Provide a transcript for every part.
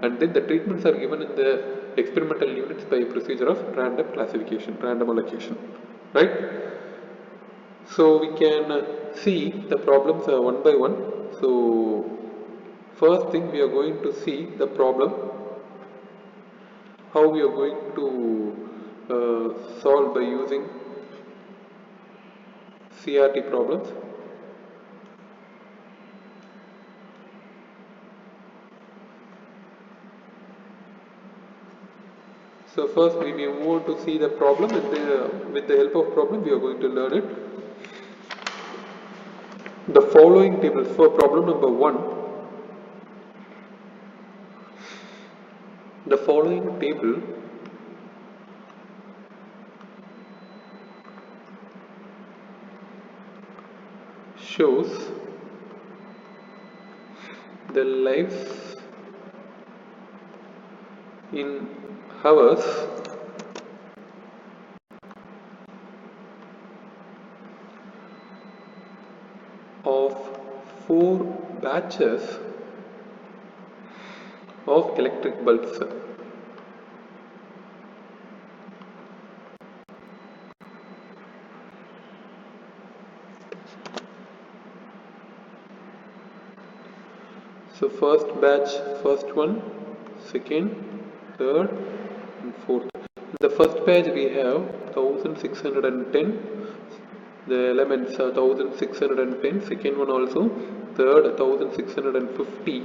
and then the treatments are given in the experimental units by procedure of random classification, random allocation, right? So we can see the problems one by one. So first thing, we are going to see the problem, how we are going to solve by using CRD problems. So first we move on to see the problem, and with the help of problem we are going to learn it. The following tables for problem number 1. The following table shows the lives in hours of 4 batches of electric bulbs. So first batch, first one, second, third and fourth. In the first batch we have 1610, the elements are 1610, second one also, third 1650,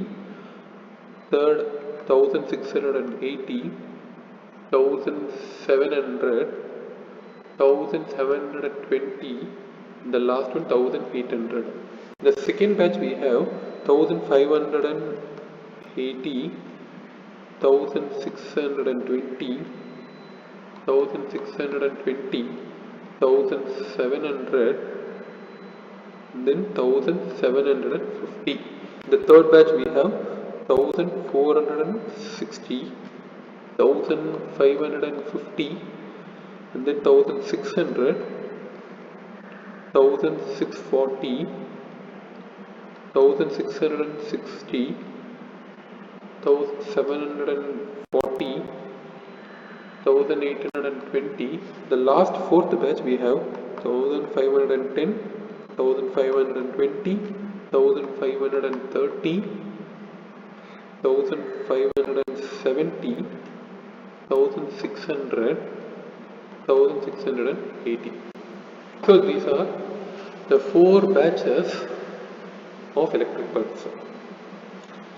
third 1680, 1700, 1720, the last one 1800. The second batch we have 1580, 1620, 1620, 1700, then 1750. The third batch we have 1460, 1550, and then 1600, 1640, 1660, 1740, 1820. The last fourth batch we have 1510, 1520, 1530, 1570, 1600, 1680. So these are the 4 batches of electric bulbs.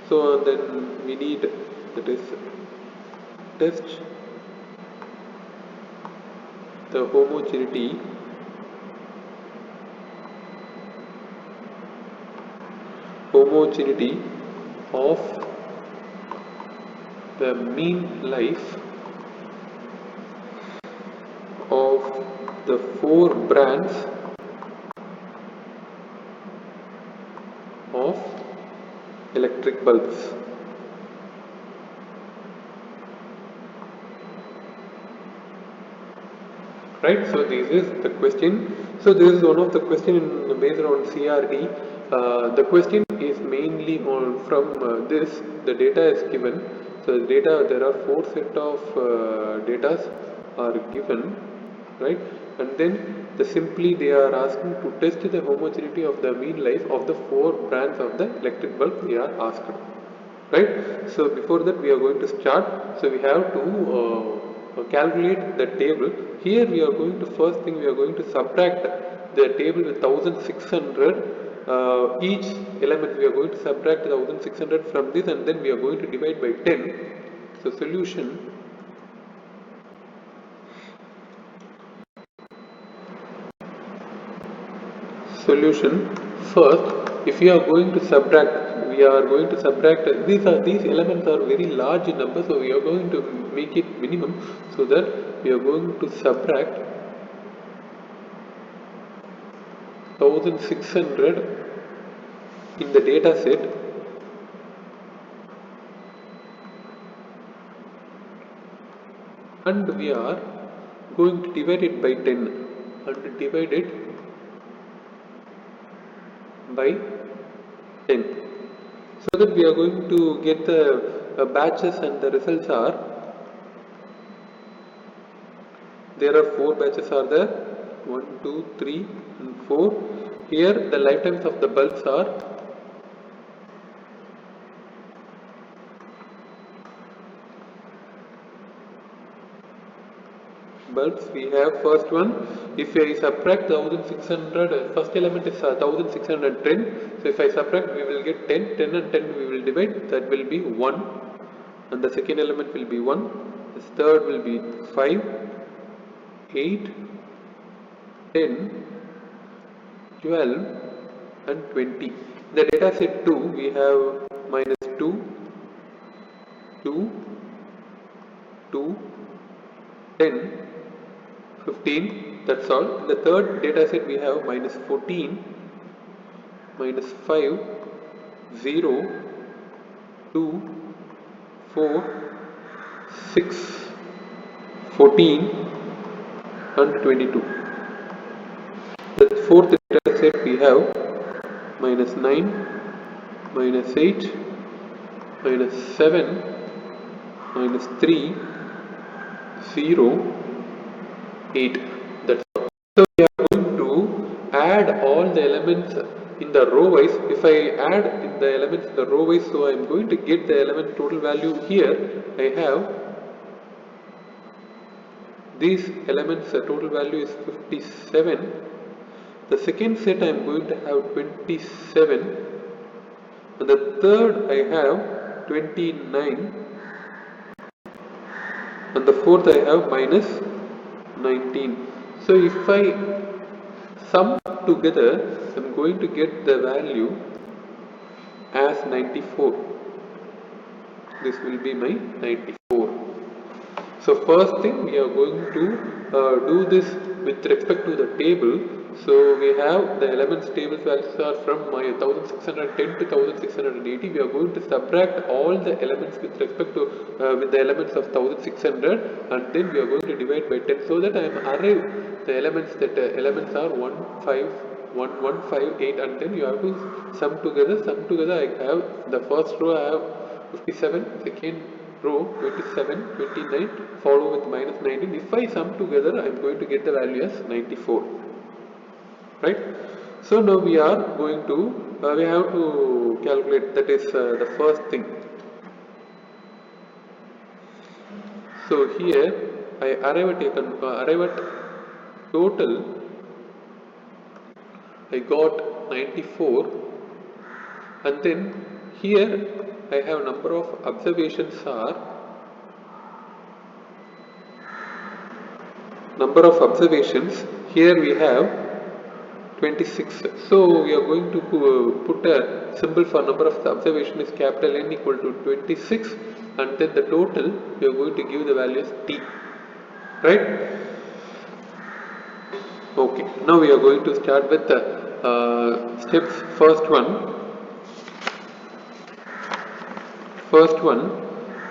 So then we need the test the homogeneity of the mean life of the 4 brands of electric bulbs. Right, so this is the question. So this is one of the question based on CRD. The question is mainly from this. The data is given. So the data, there are 4 set of data are given, right? And then simply they are asking to test the homogeneity of the mean life of the 4 brands of the electric bulb they are asked, right? So before that we are going to start. So we have to calculate the table. Here we are going to, first thing we are going to subtract the table with 1600. Each element we are going to subtract 1600 from this, and then we are going to divide by 10. So solution, first, if we are going to subtract, these elements are very large in number, so we are going to make it minimum, so that we are going to subtract 1600 in the data set, and we are going to divide it by 10 and divide it by 10, so that we are going to get the batches and the results are, there are 4 batches are there, 1, 2, 3 and 4. Here the lifetimes of the bulbs are, we have first one, if I subtract 1600, first element is 1610, so if I subtract we will get 10, 10 and 10 we will divide, that will be 1, and the second element will be 1, the third will be 5, 8, 10, 12 and 20. The data set 2 we have minus 2, 2, 2, 10, 15, that's all. In the third data set we have minus 14, minus 5, 0, 2, 4, 6, 14 and 22. The fourth data set we have minus 9, minus 8, minus 7, minus 3, 0, 8. That's all. So we are going to add all the elements in the row wise. If I add in the elements in the row wise, so I am going to get the element total value here. I have these elements, the total value is 57. The second set I am going to have 27. And the third I have 29. And the fourth I have minus 19. So if I sum together, I am going to get the value as 94. This will be my 94. So first thing we are going to do this with respect to the table. So we have the elements table values are from my 1610 to 1680. We are going to subtract all the elements with respect to with the elements of 1600, and then we are going to divide by 10, so that I am arrive the elements that elements are 1, 5, 1, 1, 5, 8, and then you have to sum together. Sum together I have the first row I have 57, second row 27, 29, follow with minus 19. If I sum together, I am going to get the value as 94. Right? So now we are going to, we have to calculate, that is the first thing. So here I arrive at total, I got 94, and then here I have number of observations are, number of observations, here we have 26. So we are going to put a symbol for number of observation is capital N equal to 26, and then the total we are going to give the value as T. Right? Okay. Now we are going to start with the steps. First one,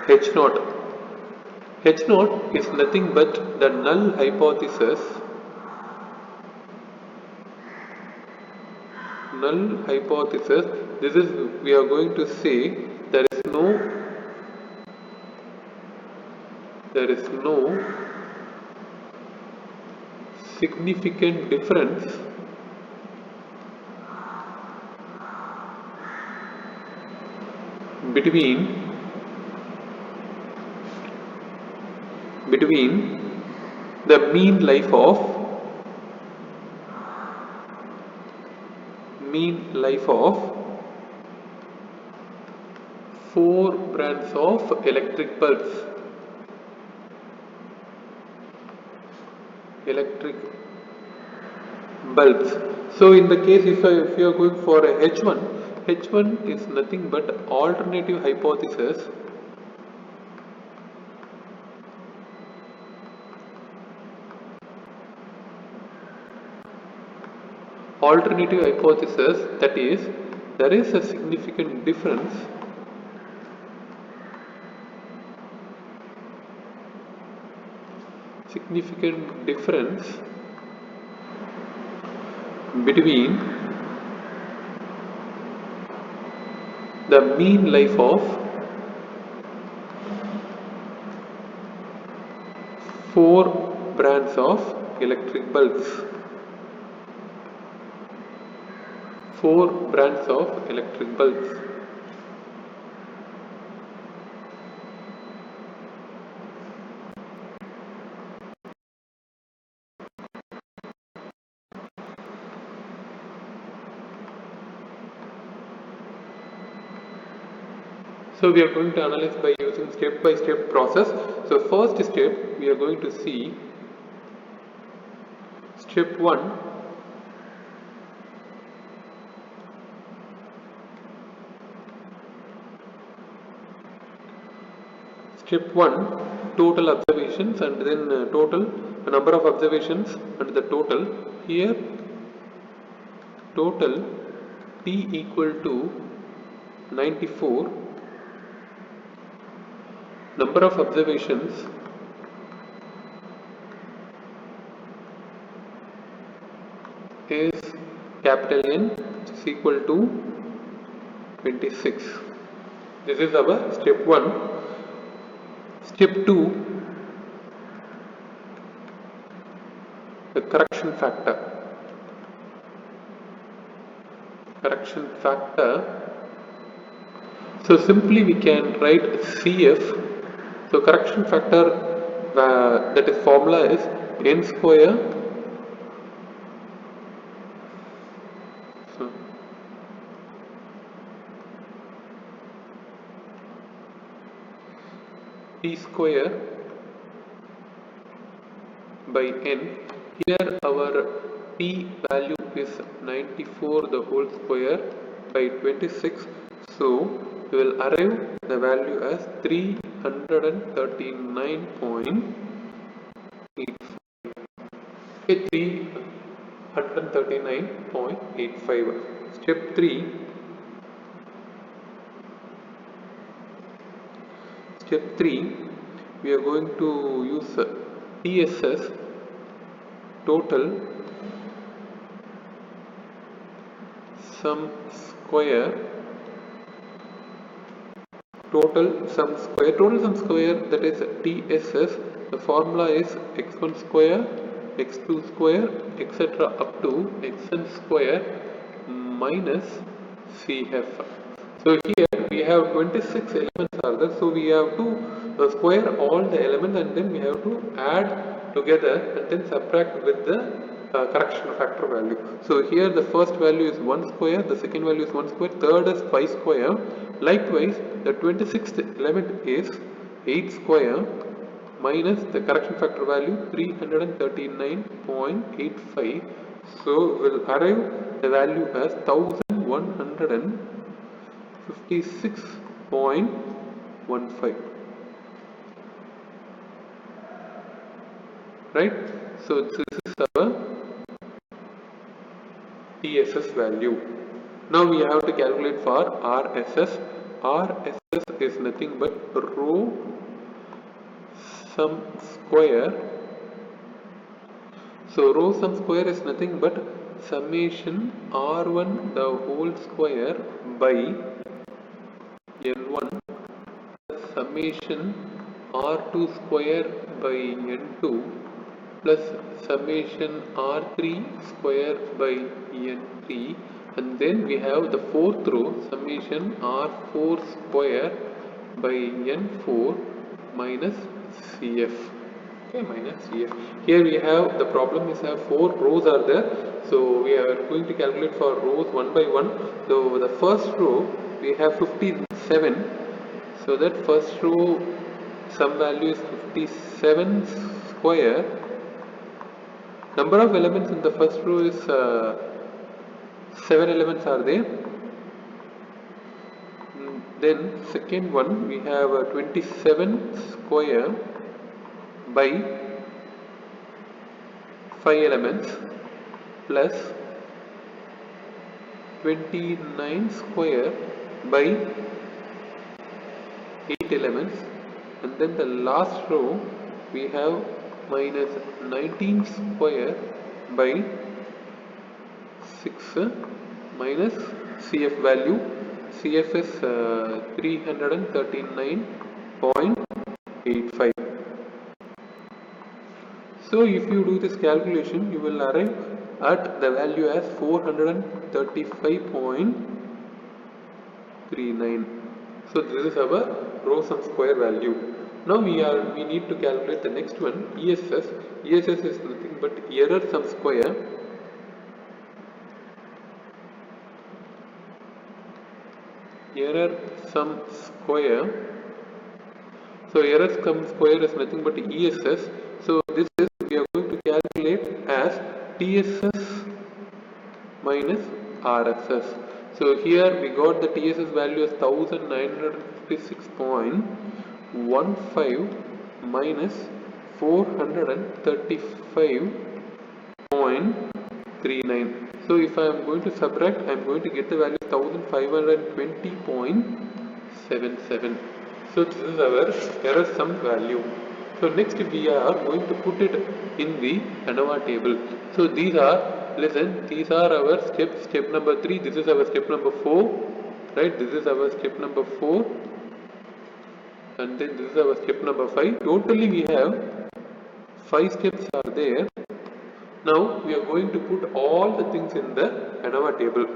H naught. H naught is nothing but the null hypothesis. Null hypothesis. This is, we are going to say there is no significant difference between the mean life of 4 brands of electric bulbs. So in the case if you are going for a H1 is nothing but alternative hypothesis. Alternative hypothesis, that is, there is a significant difference between the mean life of 4 brands of electric bulbs. 4 brands of electric bulbs. So we are going to analyze by using step-by-step process. So first step, we are going to see step 1. Step 1, total observations, and then total number of observations and the total. Here total T equal to 94, number of observations is capital N, which is equal to 26. This is our step 1. Step 2, the correction factor. Correction factor. So simply we can write CF. So correction factor, that is formula is N square. So T square by N. Here our T value is 94 the whole square by 26. So we will arrive the value as 339.85. 339.85. Step 3. Step 3, we are going to use TSS, total sum square. Total sum square, that is TSS. The formula is x1 square, x2 square, etc. up to xn square minus CF. So here we have 26 elements are there, so we have to square all the elements and then we have to add together and then subtract with the correction factor value. So here the first value is 1 square, the second value is 1 square, third is 5 square. Likewise, the 26th element is 8 square minus the correction factor value 339.85. So we'll arrive the value as 1156.15. Right? So this is our TSS value. Now we have to calculate for RSS. RSS is nothing but row sum square. So row sum square is nothing but summation R1 the whole square by N1 summation R2 square by N2 plus summation R3 square by N3, and then we have the fourth row summation R4 square by N4 minus CF. Okay, minus CF. Here we have the problem is have 4 rows are there, so we are going to calculate for rows one by one. So the first row we have 57, so that first row sum value is 57 square. Number of elements in the first row is 7 elements are there. Then second one we have 27 square by 5 elements plus 29 square by 8 elements, and then the last row we have minus 19 square by 6 minus CF value. CF is 339.85. So if you do this calculation, you will arrive at the value as 435.39. So this is our row sum square value. Now we need to calculate the next one, ESS. ESS is nothing but error sum square. Error sum square. So error sum square is nothing but ESS. So this is we are going to calculate as TSS minus RSS. So here we got the TSS value as 1956.15 minus 435.39. So if I am going to subtract, I am going to get the value 1520.77. So this is our error sum value. So next we are going to put it in the ANOVA table. So these are, listen, these are our steps. Step number 3, this is our step number 4, right? This is our step number 4, and then this is our step number 5. Totally we have 5 steps are there. Now we are going to put all the things in the ANOVA table.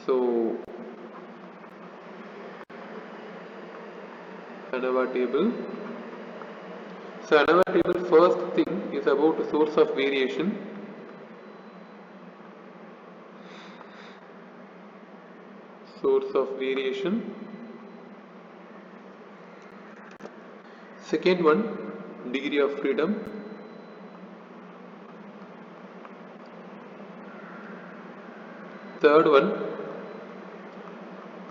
So ANOVA table. So ANOVA table, first thing is about the source of variation. Source of variation. Second one, degree of freedom. Third one,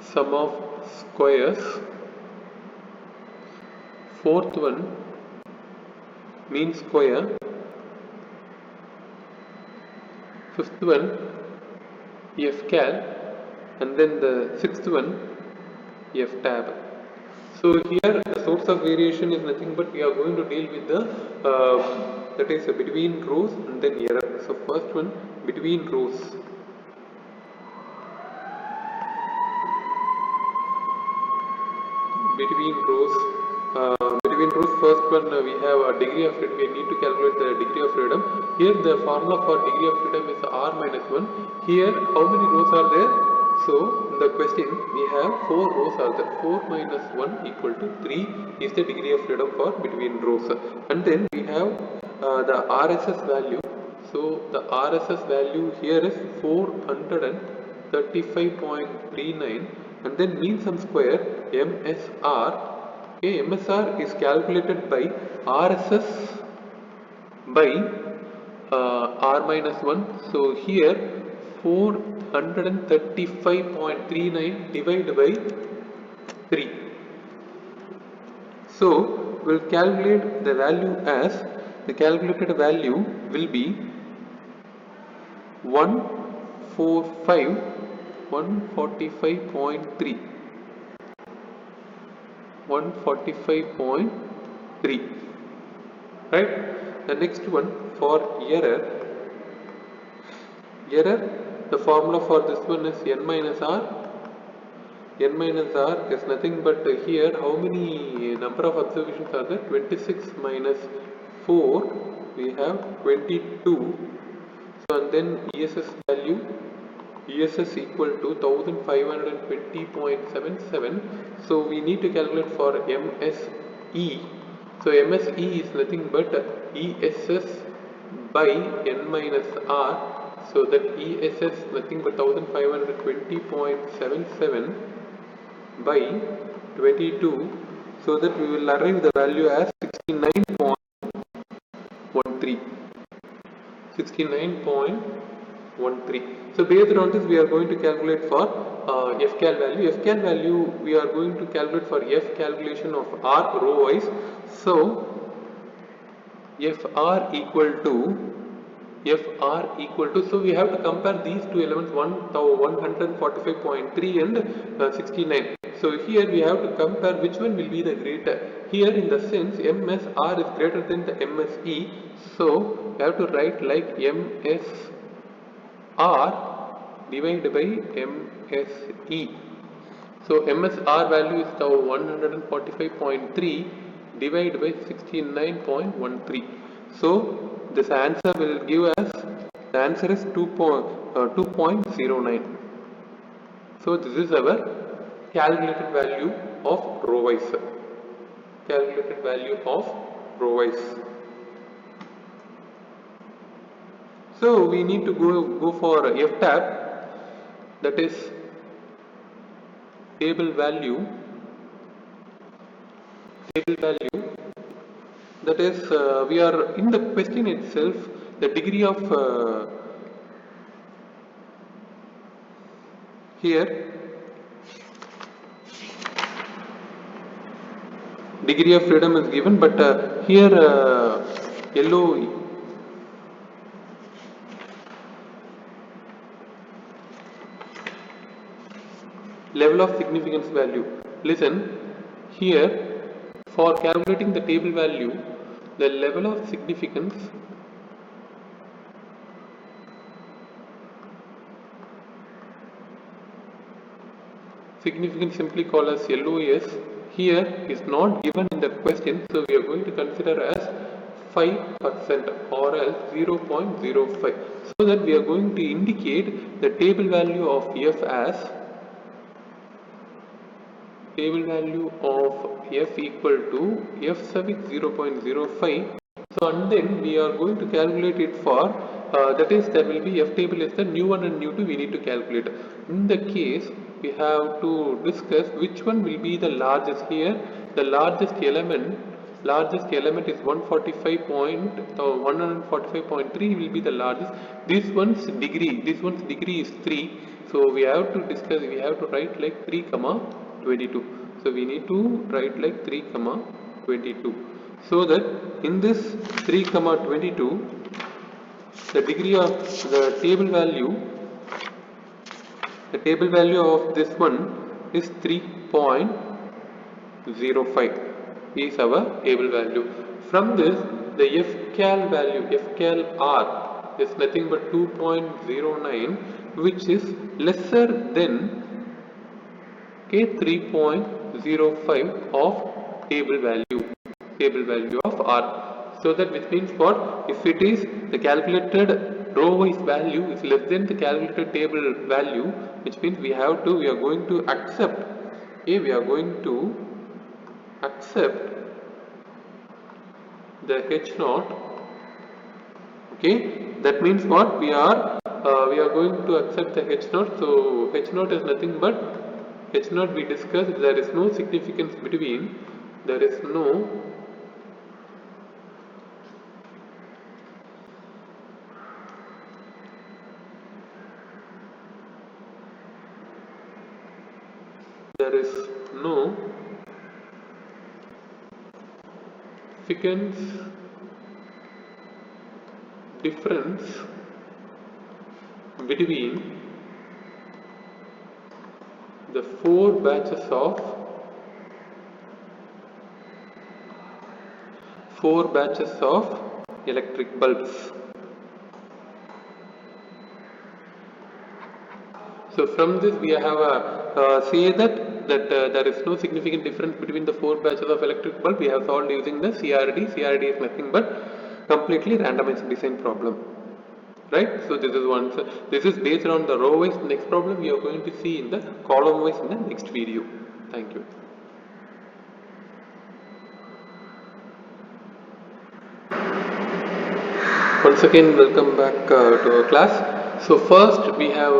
sum of squares. Fourth one, mean square. Fifth one, FCAL, and then the sixth one, FTAB. So here the source of variation is nothing but we are going to deal with the that is between rows and then error. So first one, between rows. Between rows, first one we have a degree of freedom. We need to calculate the degree of freedom. Here the formula for degree of freedom is r minus 1. Here how many rows are there? So in the question we have 4 rows are there. 4 minus 1 equal to 3 is the degree of freedom for between rows. And then we have the RSS value. So the RSS value here is 435.39, and then mean sum square MSR. Okay, MSR is calculated by RSS by R minus 1. So here 435.39 divided by 3. So we'll calculate the value as, the calculated value will be 145.3. 145.3, right? The next one for error, the formula for this one is n minus r. N minus r is nothing but here how many number of observations are there? 26 minus 4, we have 22. So and then ESS value, ESS equal to 1520.77. So we need to calculate for MSE. So MSE is nothing but ESS by n minus r. So that ESS nothing but 1520.77 by 22. So that we will arrive the value as 69.13. 69.13. So based on this we are going to calculate for FCAL value. FCAL value we are going to calculate for F calculation of R row wise. So FR equal to, so we have to compare these two elements, 145.3 and 69. So here we have to compare which one will be the greater. Here in the sense MSR is greater than the MSE. So we have to write like MSR divided by MSE. So MSR value is 145.3 divided by 69.13. So this answer will give us, the answer is 2.09. So this is our calculated value of row wise. Calculated value of row wise. So we need to go for F tab, that is table value, that is we are in the question itself, the degree of here degree of freedom is given, but here yellow level of significance value. Listen, here for calculating the table value, the level of significance simply called as LOS here is not given in the question, so we are going to consider as 5% or else 0.05, so that we are going to indicate the table value of F as table value of F equal to F suffix 0.05. So and then we are going to calculate it for that is, there will be F table is the new one and new two we need to calculate. In the case we have to discuss which one will be the largest. Here the largest element is 145.3 will be the largest. This one's degree is 3, so we have to discuss, we have to write like 3 comma 22. So we need to write like 3 comma 22, so that in this 3 comma 22 the degree of the table value of this one is 3.05 is our table value. From this, the FCal value, FCal R is nothing but 2.09, which is lesser than 3.05 of table value of R. So that which means what? If it is the calculated row wise value is less than the calculated table value, which means we are going to accept, we are going to accept the H naught. Okay, that means what? We are going to accept the H naught. So H naught is nothing but H naught we discussed, there is no significance between, there is no significance difference between the four batches of electric bulbs. So from this we have say that there is no significant difference between the four batches of electric bulb. We have solved using the CRD. CRD is nothing but completely randomized design problem, right? So this is one. This is based on the row wise. Next problem we are going to see in the column wise in the next video. Thank you. Once again, welcome back to our class. So first we have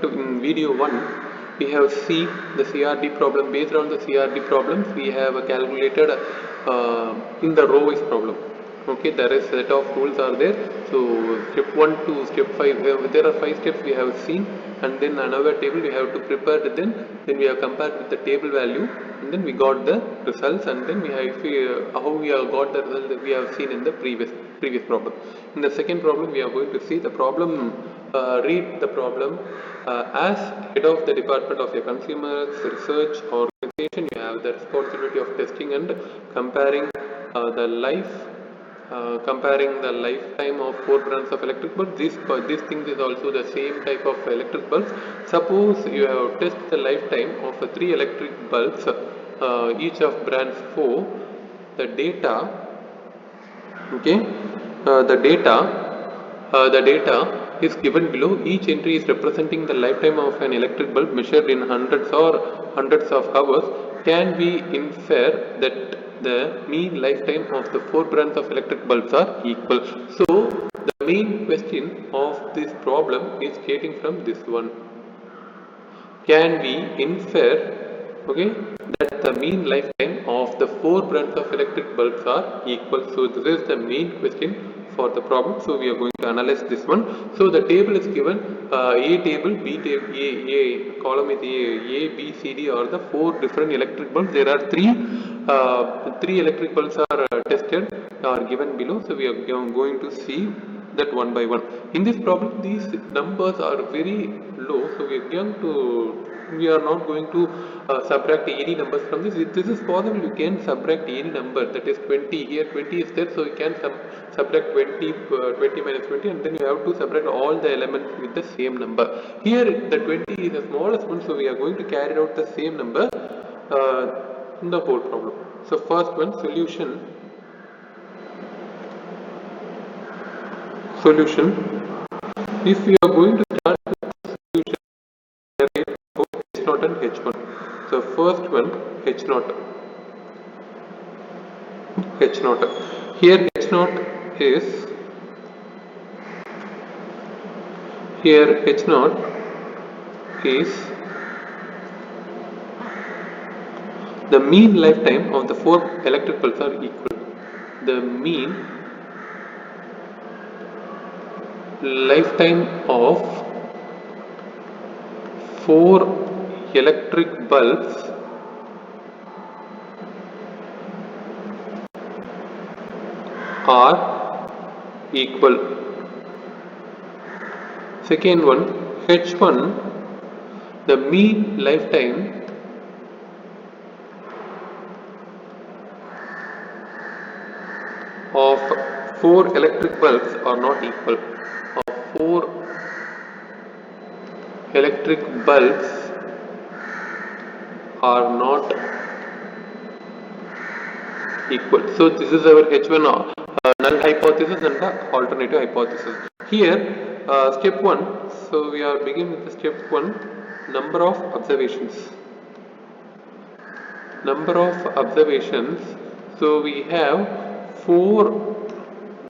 in video 1 we have seen the CRD problem. Based on the CRD problems we have calculated in the row wise problem. Okay, there is set of rules are there. So step 1 to step 5, there are 5 steps we have seen, and then another table we have to prepare. Then we have compared with the table value, and then we got the results, and then we have how we have got the result that we have seen in the previous problem. In the second problem we are going to see the problem, read the problem as head of the department of a consumer research organization. You have the responsibility of testing and comparing comparing the lifetime of 4 brands of electric bulbs. This thing is also the same type of electric bulbs. Suppose you have tested the lifetime of 3 electric bulbs, each of brands 4. the data, okay, the data is given below. Each entry is representing the lifetime of an electric bulb measured in hundreds of hours. Can we infer that the mean lifetime of the 4 brands of electric bulbs are equal? So the main question of this problem is stating from this one. Can we infer, okay, that the mean lifetime of the 4 brands of electric bulbs are equal? So this is the main question for the problem. So we are going to analyze this one. So the table is given, A table, B table, A column is A, B, C, D are the 4 different electric bulbs. There are three electric bulbs are tested, are given below. So we are going to see that one by one. In this problem, these numbers are very low, so we are not going to subtract any numbers from this. If this is possible, you can subtract any number. That is 20. Here 20 is there, so you can subtract 20 minus 20, and then you have to subtract all the elements with the same number. Here the 20 is the smallest one, so we are going to carry out the same number in the whole problem. So first one, solution. If we are going to start with solution, H naught and H1. So first one, H naught. Here H naught is, the mean lifetime of the 4 electric bulbs are equal. The mean lifetime of 4 electric bulbs are equal. Second one, H1, the mean lifetime of 4 electric bulbs are not equal. Of 4 electric bulbs are not equal. So this is our H1 null hypothesis and the alternative hypothesis. Here step 1, so we are beginning with the step 1, number of observations. So we have 4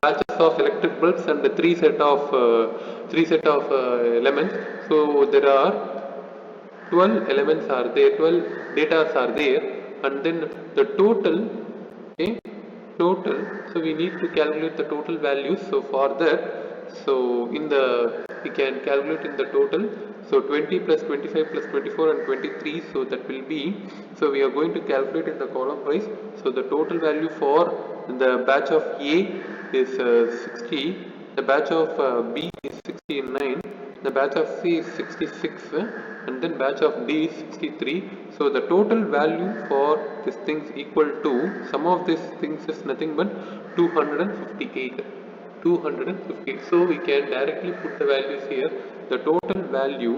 batches of electric bulbs and 3 set of elements. So there are 12 elements are there, 12 data are there, and then the total, okay, so we need to calculate the total values. So for that, so we can calculate in the total. So 20 plus 25 plus 24 and 23, so that will be, so we are going to calculate in the column wise. So the total value for the batch of A is 60, the batch of B is 69, the batch of C is 66, and then batch of D is 63. So the total value for this things equal to, sum of these things is nothing but 258. So we can directly put the values here. The total value,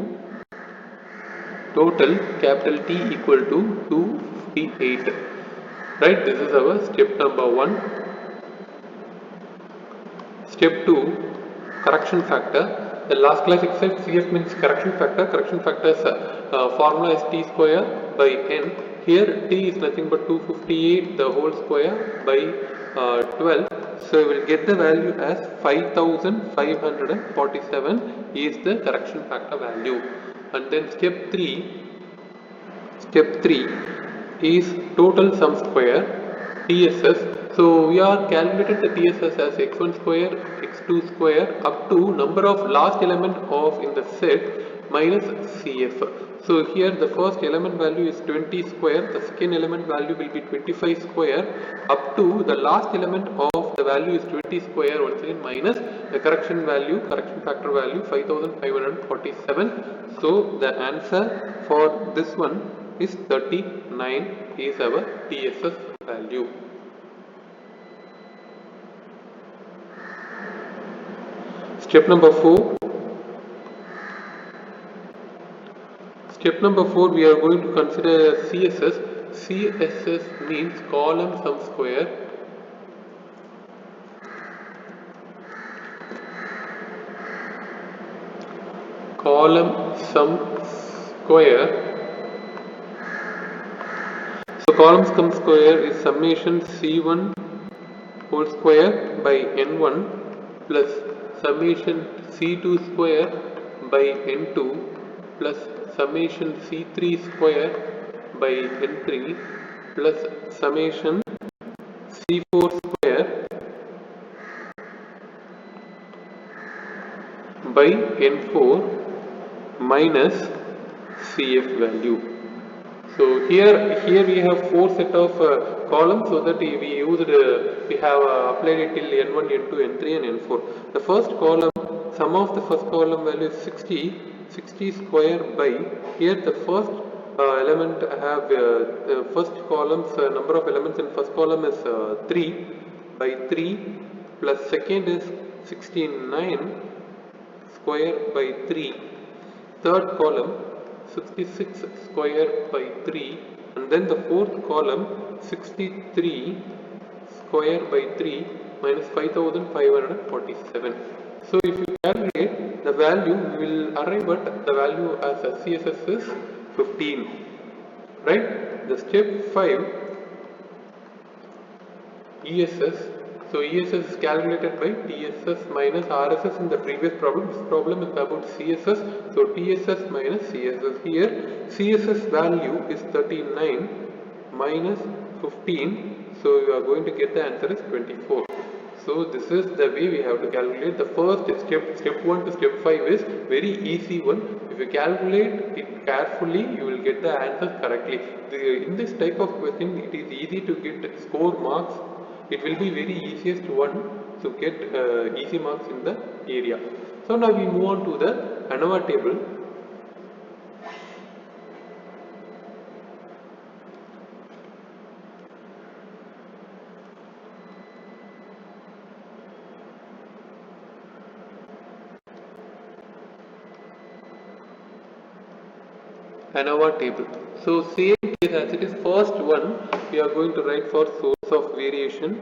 capital T equal to 258. Right, this is our step number 1. Step 2, correction factor. The last class exercise CF means correction factor. Correction factor is formula is T square by N. Here T is nothing but 258 the whole square by 12. So we will get the value as 5547 is the correction factor value. And then step 3 is total sum square, TSS. So we are calculated the TSS as x1 square, x2 square up to number of last element of in the set minus CF. So here the first element value is 20 square, the second element value will be 25 square up to the last element of the value is 20 square once again minus the correction factor value 5547. So the answer for this one is 39 is our TSS value. Step number 4. We are going to consider CSS. CSS means column sum square. Column sum square. So column sum square is summation C1 whole square by N1 plus summation C2 square by N2 plus summation C3 square by N3 plus summation C4 square by N4 minus CF value. So here we have four set of columns, so that we have applied it till n1, n2, n3 and n4. The first column, sum of the first column value is 60 square by, here the first element have first column's number of elements in first column is 3 by 3 plus second is 69 square by 3. Third column 66 square by 3, and then the fourth column 63 square by 3 minus 5547. So if you calculate the value, we will arrive at the value as a CSS is 15, right? The step 5 ESS. So ESS is calculated by TSS minus RSS in the previous problem. This problem is about CSS. So TSS minus CSS. Here CSS value is 39 minus 15. So you are going to get the answer is 24. So this is the way we have to calculate. The first step 1 to step 5 is very easy one. If you calculate it carefully, you will get the answer correctly. In this type of question, it is easy to get score marks. It will be very easiest one to get easy marks in the area. So now we move on to the ANOVA table. ANOVA table. So same case as it is, first one we are going to write for source of variation.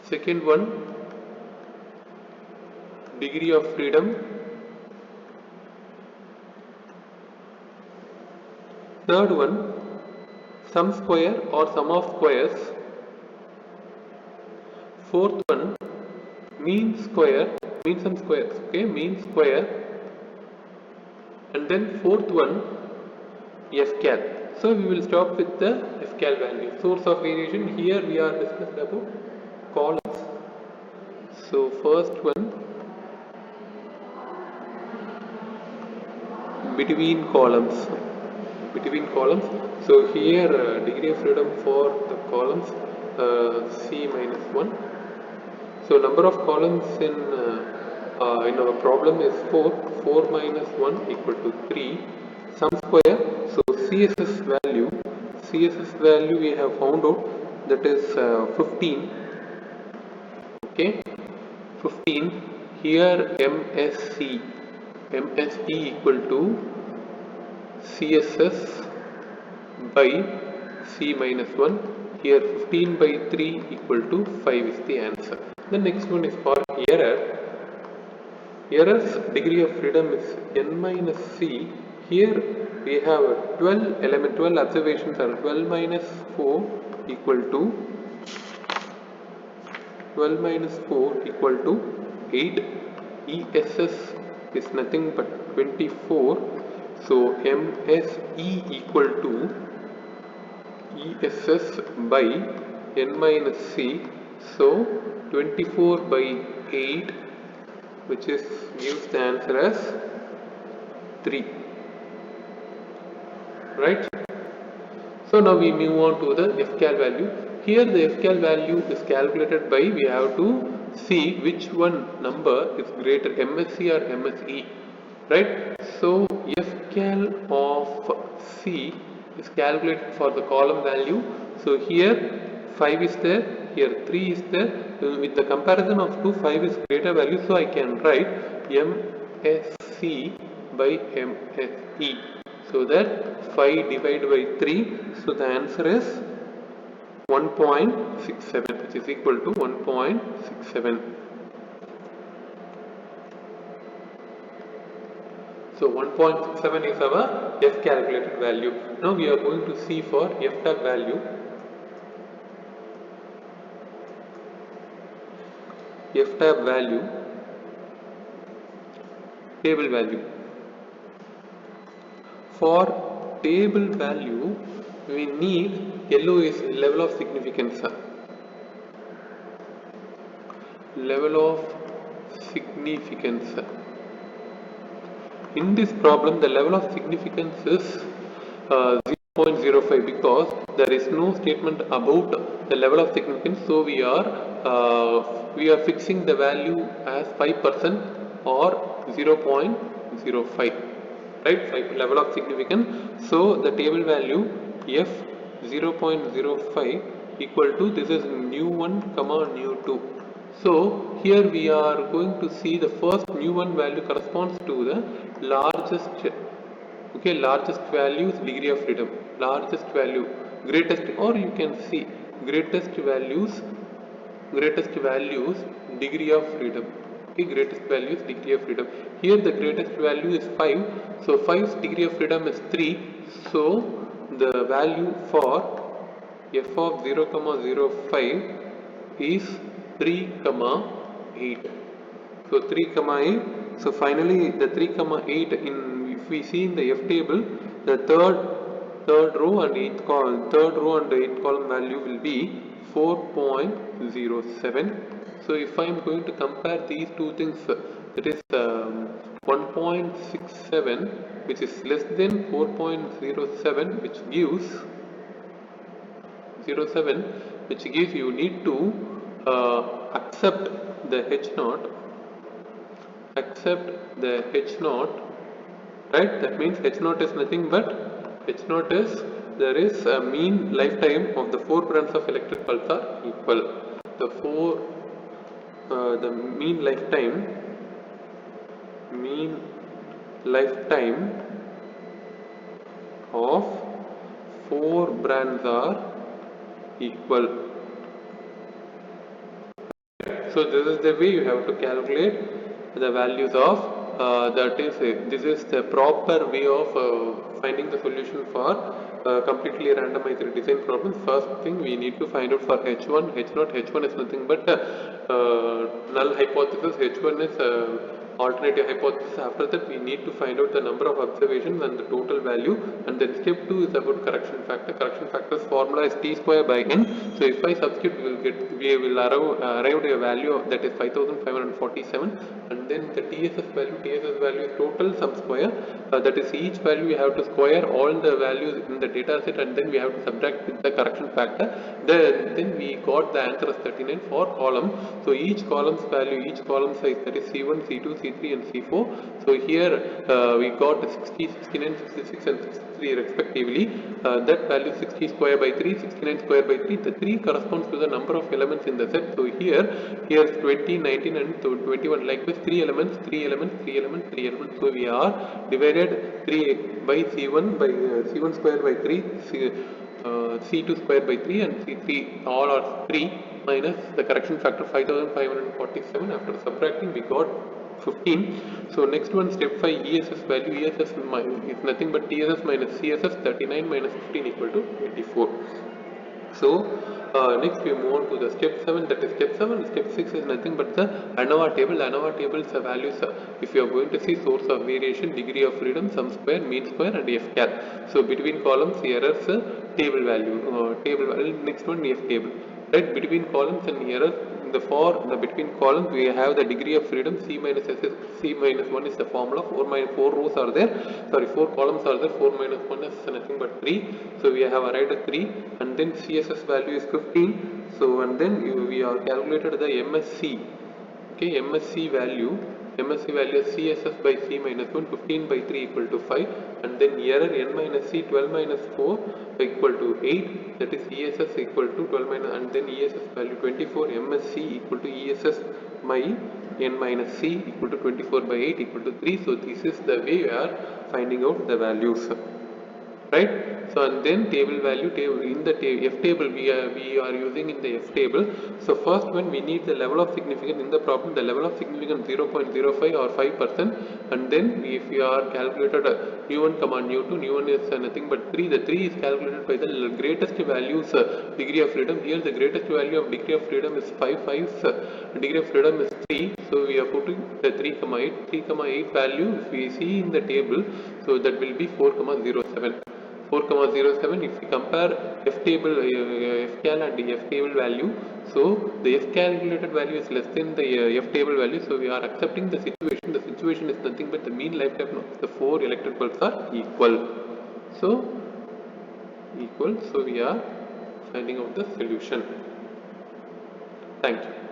Second one, degree of freedom. Third one, sum square or sum of squares. Fourth one, mean sum squares, okay, mean square. And then fourth one, FCAL. So we will stop with the FCAL value. Source of variation, here we are discussed about columns. So first one, between columns. So here degree of freedom for the columns C minus 1. So number of columns in our problem is 4. 4 minus 1 equal to 3. Sum square. So CSS value we have found out, that is 15. Okay, 15. Here MSE equal to CSS by C minus 1. Here 15 by 3 equal to 5 is the answer. The next one is for error. Error's degree of freedom is n minus c. Here we have 12 observations are 12 minus 4 equal to 8. ESS is nothing but 24. So MSE equal to ESS by n minus c. So 24 by 8, which is gives the answer as 3. Right? So now we move on to the FCAL value. Here the FCAL value is calculated by, we have to see which one number is greater, MSC or MSE. Right? So FCAL of C is calculated for the column value. So here 5 is there, here 3 is there. With the comparison of 2, 5 is greater value. So I can write MSC by MSE. So that 5 divided by 3. So the answer is 1.67, which is equal to 1.67. So 1.67 is our F calculated value. Now we are going to see for F tab value. F tab value, table value. For table value, we need yellow is level of significance. Level of significance. In this problem, the level of significance is 0.05 because there is no statement about the level of significance. So we are fixing the value as 5% or 0.05, right? Level of significance. So the table value f 0.05 equal to, this is nu1 comma nu2. So here we are going to see the first nu1 value corresponds to the largest, okay, largest value is degree of freedom, largest value, greatest, or you can see greatest values degree of freedom. Okay, greatest value is degree of freedom. Here the greatest value is 5, so 5's degree of freedom is 3. So the value for f of 0,05 is 3, 8. So 3, 8. So finally the 3, 8 in, if we see in the F table, the third row and eighth column value will be 4.07. So if I am going to compare these two things, that is 1.67, which is less than 4.07, which gives 07, which gives you need to accept the H naught, right? That means H naught is nothing but there is a mean lifetime of the 4 brands of electric pulse are equal. The mean lifetime of 4 brands are equal. So this is the way you have to calculate the values of this is the proper way of finding the solution for completely randomized design problems. First thing we need to find out for H1, H0. H1 is nothing but null hypothesis. H1 is alternative hypothesis. After that we need to find out the number of observations and the total value, and then step 2 is about correction factor. Correction factor's formula is t square by n. So if I substitute, we will arrive at a value that is 5547, and then the TSS value is total sum square, that is each value we have to square all the values in the data set, and then we have to subtract with the correction factor. Then we got the answer as 39 for column. So each column's value, each column size, that is C1, C2, C3 and C4. So here we got 60, 69, 66 and 63 respectively. That value 60 square by 3, 69 square by 3. The 3 corresponds to the number of elements in the set. So here's 20, 19 and 21. Likewise 3 elements. So we are divided 3 by C1 by C1 square by 3, C2 square by 3 and C3 all are 3 minus the correction factor 5547. After subtracting we got 15. So next one, step 5, ESS value. ESS is nothing but TSS minus CSS. 39 minus 15 equal to 84. So next we move on to the step 7, that is step 7. Step 6 is nothing but the ANOVA table. ANOVA table's values, if you are going to see source of variation, degree of freedom, sum square, mean square and F cal. So between columns errors, table value, next one F table. Right, between columns and errors, for the between columns we have the degree of freedom C minus S is C minus 1 is the formula. 4 rows are there, 4 columns are there. 4 minus 1 is nothing but 3. So we have arrived at 3, and then CSS value is 15. So and then we are calculated the MSC. Okay, MSC value is CSS by C minus 1, 15 by 3 equal to 5, and then error n minus C, 12 minus 4 equal to 8, that is ESS equal to 12 minus, and then ESS value 24, MSC equal to ESS by n minus c equal to 24 by 8 equal to 3. So this is the way we are finding out the values, right? So and then table value table in the f table we are using in the f table. So first one we need the level of significance in the problem, the level of significance 0.05 or 5%, and then if we are calculated nu1 comma nu2, nu1 is nothing but 3, the 3 is calculated by the greatest values degree of freedom. Here the greatest value of degree of freedom is 5, 5 degree of freedom is 3, so we are putting the 3 comma 8, 3 comma 8 value if we see in the table, so that will be 4 comma 07. 4,07. If we compare f table f cal and f table value, so the f calculated value is less than the f table value, so we are accepting the situation. The situation is nothing but the mean lifetime of the 4 electric bulbs are equal. So we are finding out the solution. Thank you.